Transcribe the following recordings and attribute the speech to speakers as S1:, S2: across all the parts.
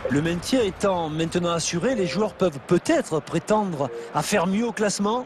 S1: Le maintien étant maintenant assuré, les joueurs peuvent peut-être prétendre à faire mieux au classement.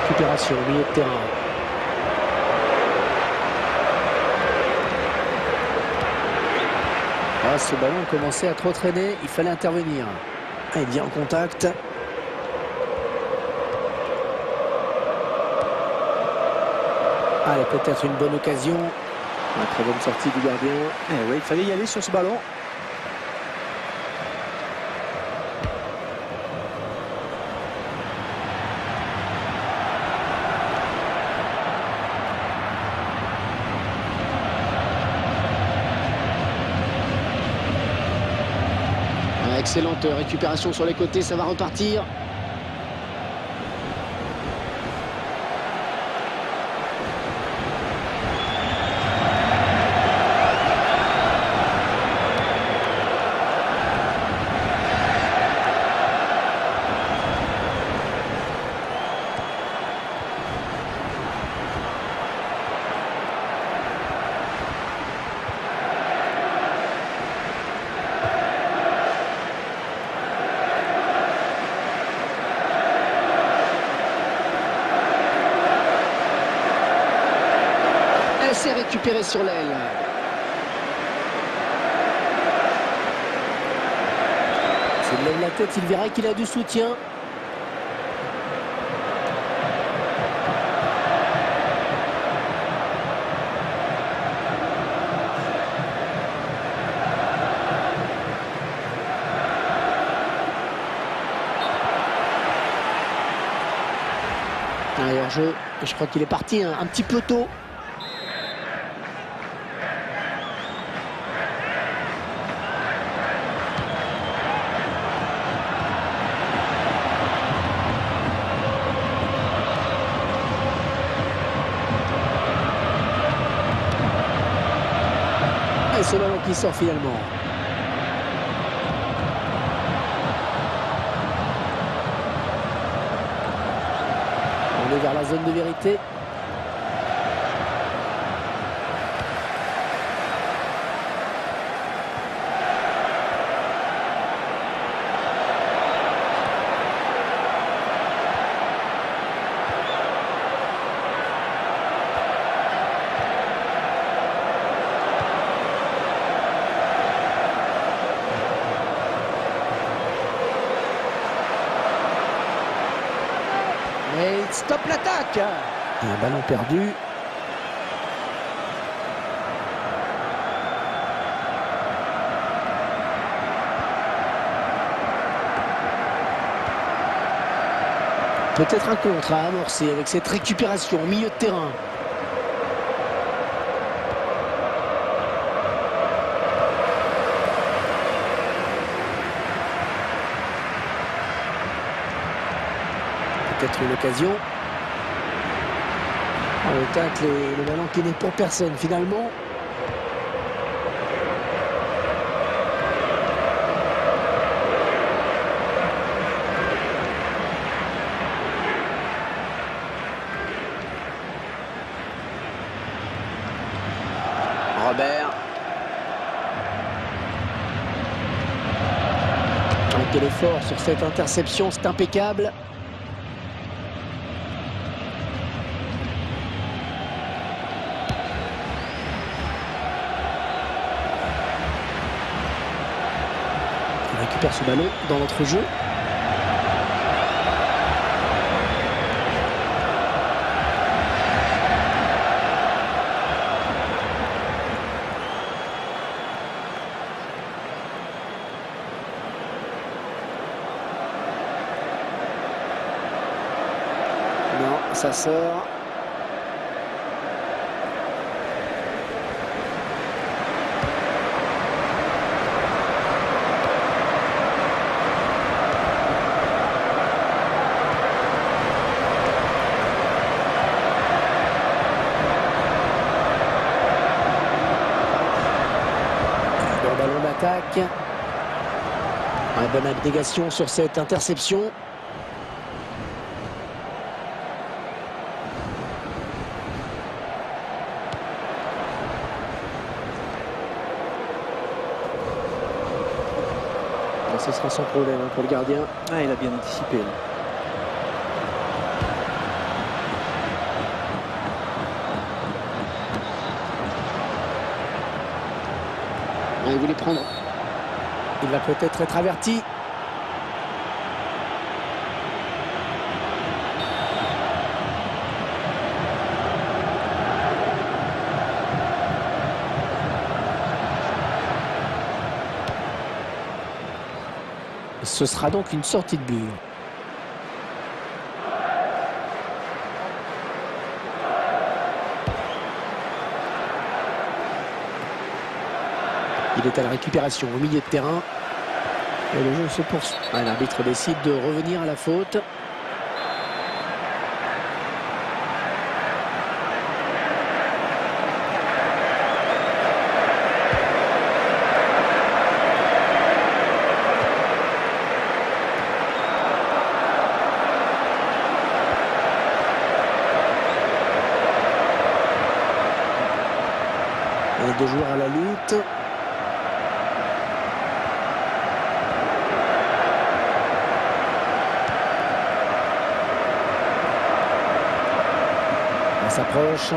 S2: Récupération au milieu de terrain. Ah, ce ballon commençait à trop traîner, il fallait intervenir. Ah, il vient en contact. Allez, peut-être une bonne occasion. Une très bonne sortie du gardien.
S1: Eh oui, il fallait y aller sur ce ballon.
S2: Excellente récupération sur les côtés, ça va repartir. C'est récupéré sur l'aile. S'il lève la tête, il verra qu'il a du soutien. Allez, hors-jeu. Je crois qu'il est parti un petit peu tôt. Et c'est le ballon qui sort finalement. On est vers la zone de vérité. Et il stoppe l'attaque. Un ballon perdu. Peut-être un contre à amorcer avec cette récupération au milieu de terrain. Peut-être une occasion. Le tacle et le ballon qui n'est pour personne finalement. Robert. Quel effort sur cette interception, c'est impeccable. On récupère ce ballon dans notre jeu. Non, ça sort. l'attaque. Ouais, bonne abnégation sur cette interception. Et ce sera sans problème pour le gardien.
S1: Ah, il a bien anticipé. Là.
S2: Il voulait prendre. Il va peut-être être averti. Ce sera donc une sortie de but. Il est à la récupération au milieu de terrain. Et le jeu se poursuit. L'arbitre décide de revenir à la faute. Et 2 joueurs à la lutte. On s'approche.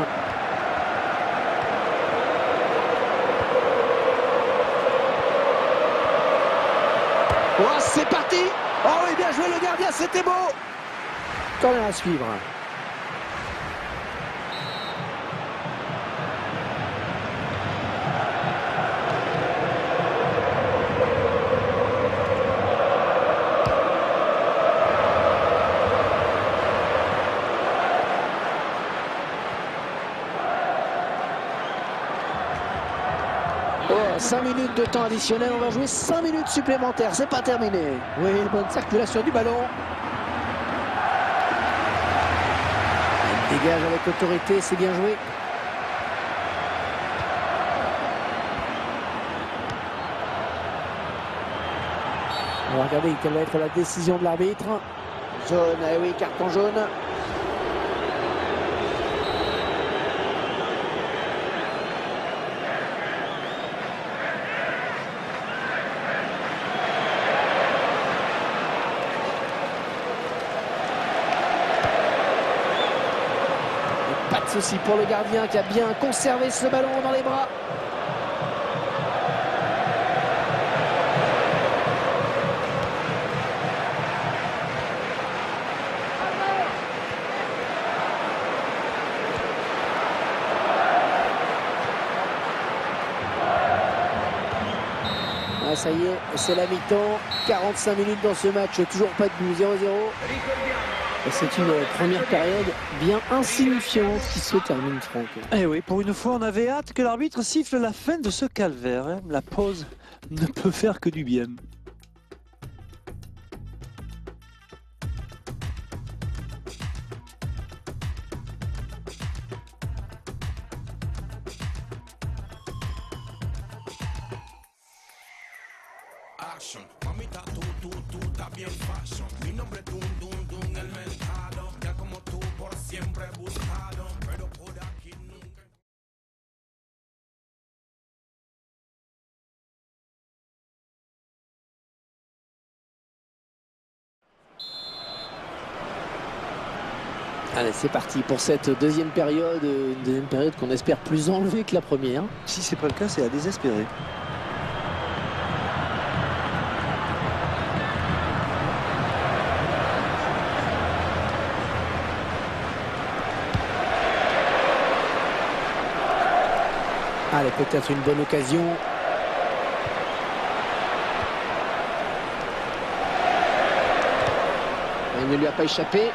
S2: Oh, c'est parti! Oh oui, bien joué le gardien, c'était beau! Corner à suivre. Oh, 5 minutes de temps additionnel, on va jouer 5 minutes supplémentaires, c'est pas terminé. Oui, bonne circulation du ballon. Il dégage avec autorité, c'est bien joué. On va regarder quelle va être la décision de l'arbitre. Jaune, eh oui, carton jaune. Pas de souci pour le gardien qui a bien conservé ce ballon dans les bras. Ah, ça y est, c'est la mi-temps. 45 minutes dans ce match, toujours pas de but, 0-0. Et c'est une première période bien insignifiante qui se termine, Franck.
S1: Eh oui, pour une fois, on avait hâte que l'arbitre siffle la fin de ce calvaire. Hein. La pause ne peut faire que du bien.
S3: Action, mamita, tú estás bien fashion. Mi nombre es Dun, el mercado. Ya como tú por siempre he buscado, pero por aquí nunca.
S2: Allez, c'est parti pour cette deuxième période. Une deuxième période qu'on espère plus enlevée que la première.
S1: Si c'est pas le cas, c'est à désespérer.
S2: Allez, peut-être une bonne occasion. Il ne lui a pas échappé.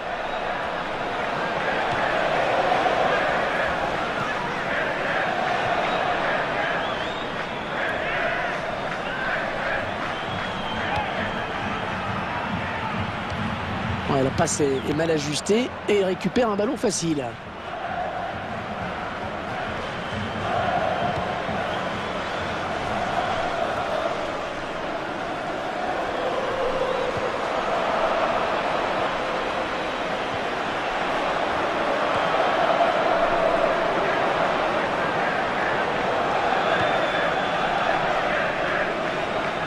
S2: Ouais, la passe est mal ajustée et il récupère un ballon facile.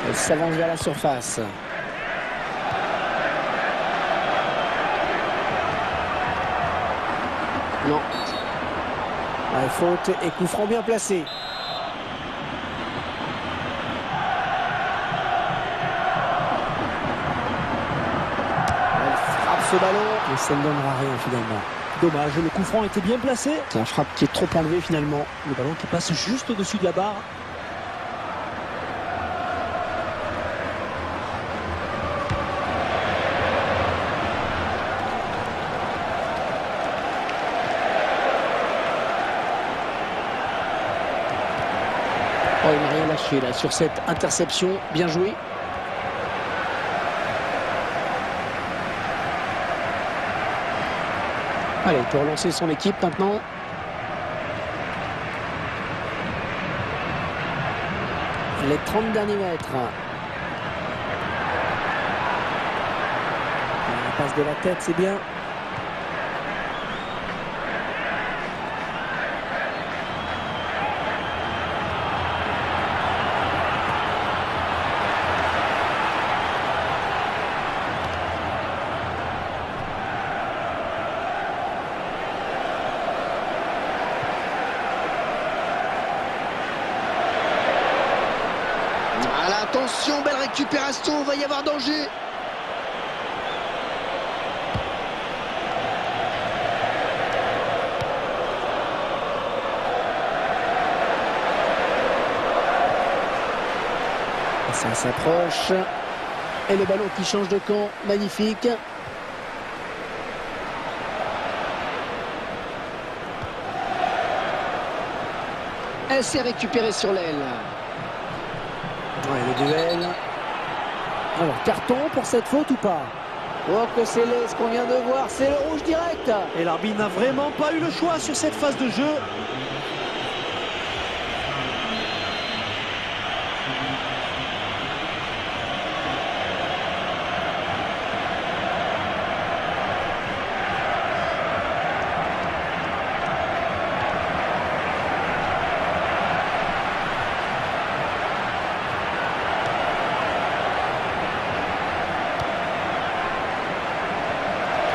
S2: Elle s'avance vers la surface. Non. Ouais, faute et coup franc bien placé. Elle frappe ce ballon, mais ça ne donnera rien finalement.
S1: Dommage, le coup franc était bien placé.
S2: C'est un frappe qui est trop enlevé finalement.
S1: Le ballon qui passe juste au-dessus de la barre.
S2: Oh, il n'a rien lâché là sur cette interception. Bien joué. Allez, il peut relancer son équipe maintenant. Les 30 derniers mètres. La passe de la tête, c'est bien. Attention, belle récupération, il va y avoir danger. Ça s'approche. Et le ballon qui change de camp, magnifique. Elle s'est récupérée sur l'aile. Ouais, le duel. Alors, carton pour cette faute ou pas? Oh, que c'est laid ce qu'on vient de voir, c'est le rouge direct.
S1: Et l'arbitre n'a vraiment pas eu le choix sur cette phase de jeu.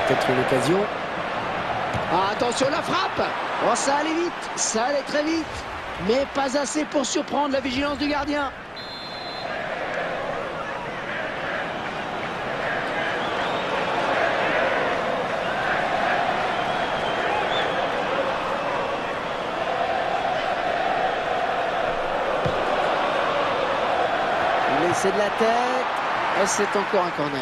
S2: Peut-être une occasion. Ah, attention la frappe. Oh, ça allait vite, ça allait très vite. Mais pas assez pour surprendre la vigilance du gardien. L'essai de la tête. Et c'est encore un corner.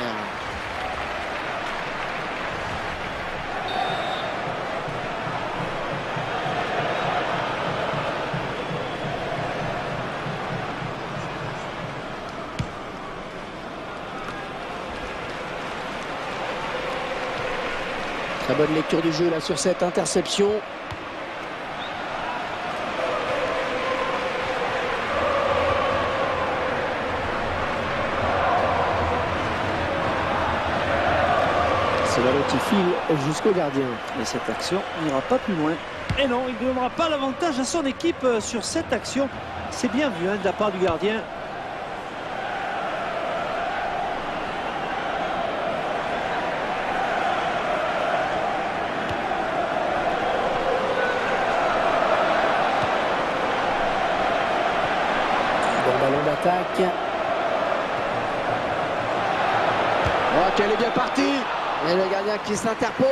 S2: Très bonne lecture du jeu là sur cette interception. Ce ballon qui file jusqu'au gardien.
S1: Et cette action n'ira pas plus loin. Et non, il ne donnera pas l'avantage à son équipe sur cette action. C'est bien vu de la part du gardien.
S2: Ballon d'attaque. Oh, qu'elle est bien partie. Et le gardien qui s'interpose.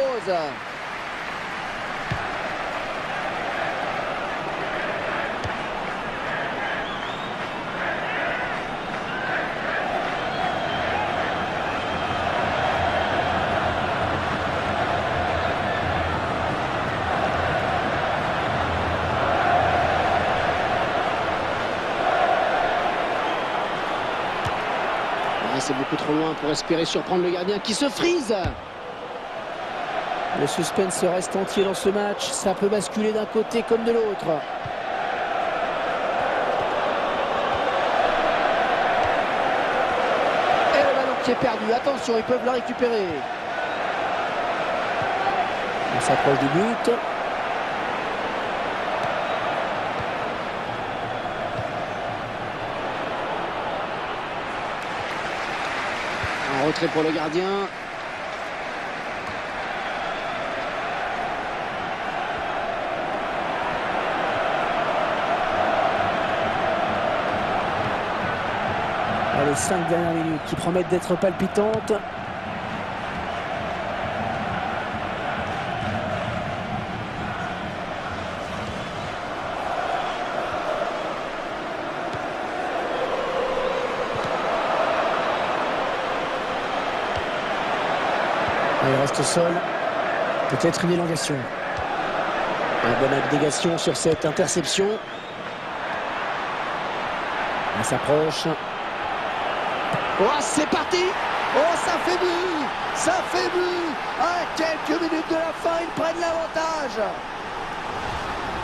S2: C'est beaucoup trop loin pour espérer surprendre le gardien qui se frise. Le suspense reste entier dans ce match. Ça peut basculer d'un côté comme de l'autre. Et le ballon qui est perdu. Attention, ils peuvent le récupérer. On s'approche du but. En retrait pour le gardien.
S4: Les 5 dernières minutes qui promettent d'être palpitantes. Il reste au sol. Peut-être une élongation. Une bonne abnégation sur cette interception. On s'approche.
S2: Oh, c'est parti! Oh, ça fait but! Ça fait but! À quelques minutes de la fin, ils prennent l'avantage!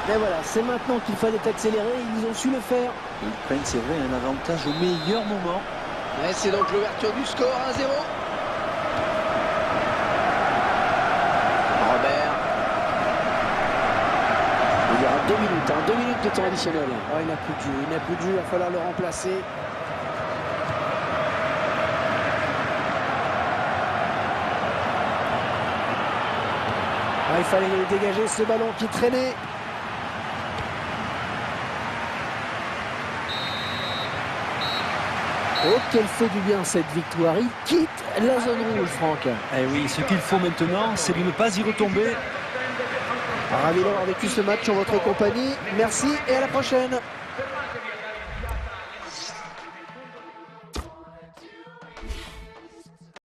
S4: Et voilà, c'est maintenant qu'il fallait accélérer. Ils ont su le faire.
S1: Ils prennent, c'est vrai, un avantage au meilleur moment.
S2: Et c'est donc l'ouverture du score 1-0. Robert.
S4: Il y aura 2 minutes, 2 minutes de temps additionnel. Oh, il n'a plus de jeu, il n'a plus de jeu, il va falloir le remplacer. Il fallait dégager ce ballon qui traînait. Oh, qu'elle fait du bien cette victoire. Il quitte la zone rouge, Franck.
S1: Eh oui, ce qu'il faut maintenant, c'est de ne pas y retomber.
S4: Ravi d'avoir vécu ce match en votre compagnie. Merci et à la prochaine.